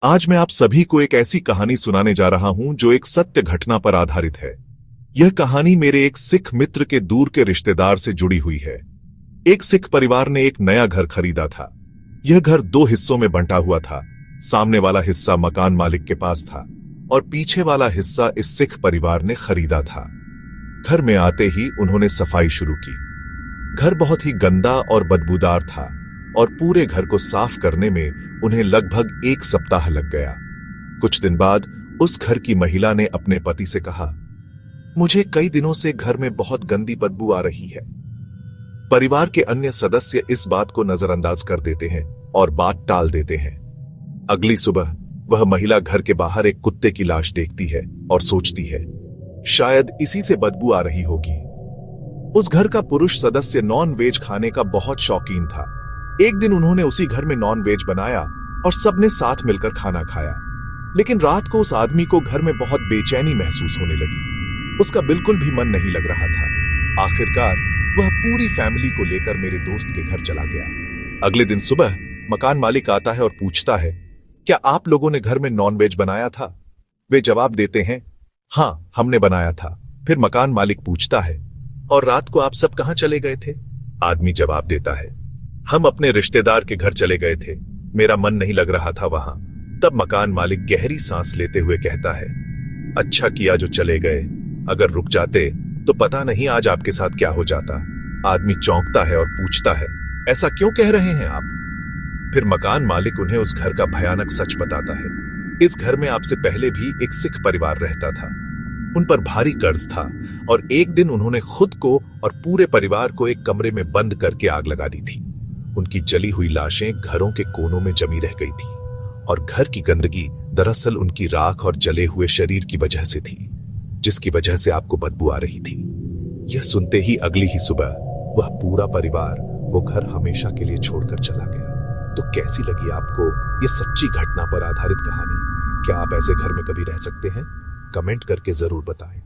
आज मैं आप सभी को एक ऐसी कहानी सुनाने जा रहा हूं जो एक सत्य घटना पर आधारित है। यह कहानी मेरे एक सिख मित्र के दूर के रिश्तेदार से जुड़ी हुई है। एक सिख परिवार ने एक नया घर खरीदा था। यह घर दो हिस्सों में बंटा हुआ था। सामने वाला हिस्सा मकान मालिक के पास था और पीछे वाला हिस्सा इस सिख परिवार ने खरीदा था। घर में आते ही उन्होंने सफाई शुरू की। घर बहुत ही गंदा और बदबूदार था और पूरे घर को साफ करने में उन्हें लगभग एक सप्ताह लग गया। कुछ दिन बाद उस घर की महिला ने अपने पति से कहा, मुझे कई दिनों से घर में बहुत गंदी बदबू आ रही है। परिवार के अन्य सदस्य इस बात को नजरअंदाज कर देते हैं और बात टाल देते हैं। अगली सुबह वह महिला घर के बाहर एक कुत्ते की लाश देखती है और सोचती है, शायद इसी से बदबू आ रही होगी। उस घर का पुरुष सदस्य नॉन वेज खाने का बहुत शौकीन था। एक दिन उन्होंने उसी घर में नॉन वेज बनाया और सबने साथ मिलकर खाना खाया। लेकिन रात को उस आदमी को घर में बहुत बेचैनी महसूस होने लगी। उसका बिल्कुल भी मन नहीं लग रहा था। आखिरकार वह पूरी फैमिली को लेकर मेरे दोस्त के घर चला गया। अगले दिन सुबह मकान मालिक आता है और पूछता है, क्या आप लोगों ने घर में नॉन वेज बनाया था? वे जवाब देते हैं, हाँ, हमने बनाया था। फिर मकान मालिक पूछता है, और रात को आप सब कहां चले गए थे? आदमी जवाब देता है, हम अपने रिश्तेदार के घर चले गए थे, मेरा मन नहीं लग रहा था वहां। तब मकान मालिक गहरी सांस लेते हुए कहता है, अच्छा किया जो चले गए, अगर रुक जाते तो पता नहीं आज आपके साथ क्या हो जाता। आदमी चौंकता है और पूछता है, ऐसा क्यों कह रहे हैं आप? फिर मकान मालिक उन्हें उस घर का भयानक सच बताता है। इस घर में आपसे पहले भी एक सिख परिवार रहता था। उन पर भारी कर्ज था और एक दिन उन्होंने खुद को और पूरे परिवार को एक कमरे में बंद करके आग लगा दी थी। उनकी जली हुई लाशें घरों के कोनों में जमी रह गई थी और घर की गंदगी दरअसल उनकी राख और जले हुए शरीर की वजह से थी, जिसकी वजह से आपको बदबू आ रही थी। यह सुनते ही अगली ही सुबह वह पूरा परिवार वो घर हमेशा के लिए छोड़कर चला गया। तो कैसी लगी आपको ये सच्ची घटना पर आधारित कहानी? क्या आप ऐसे घर में कभी रह सकते हैं? कमेंट करके जरूर बताएं।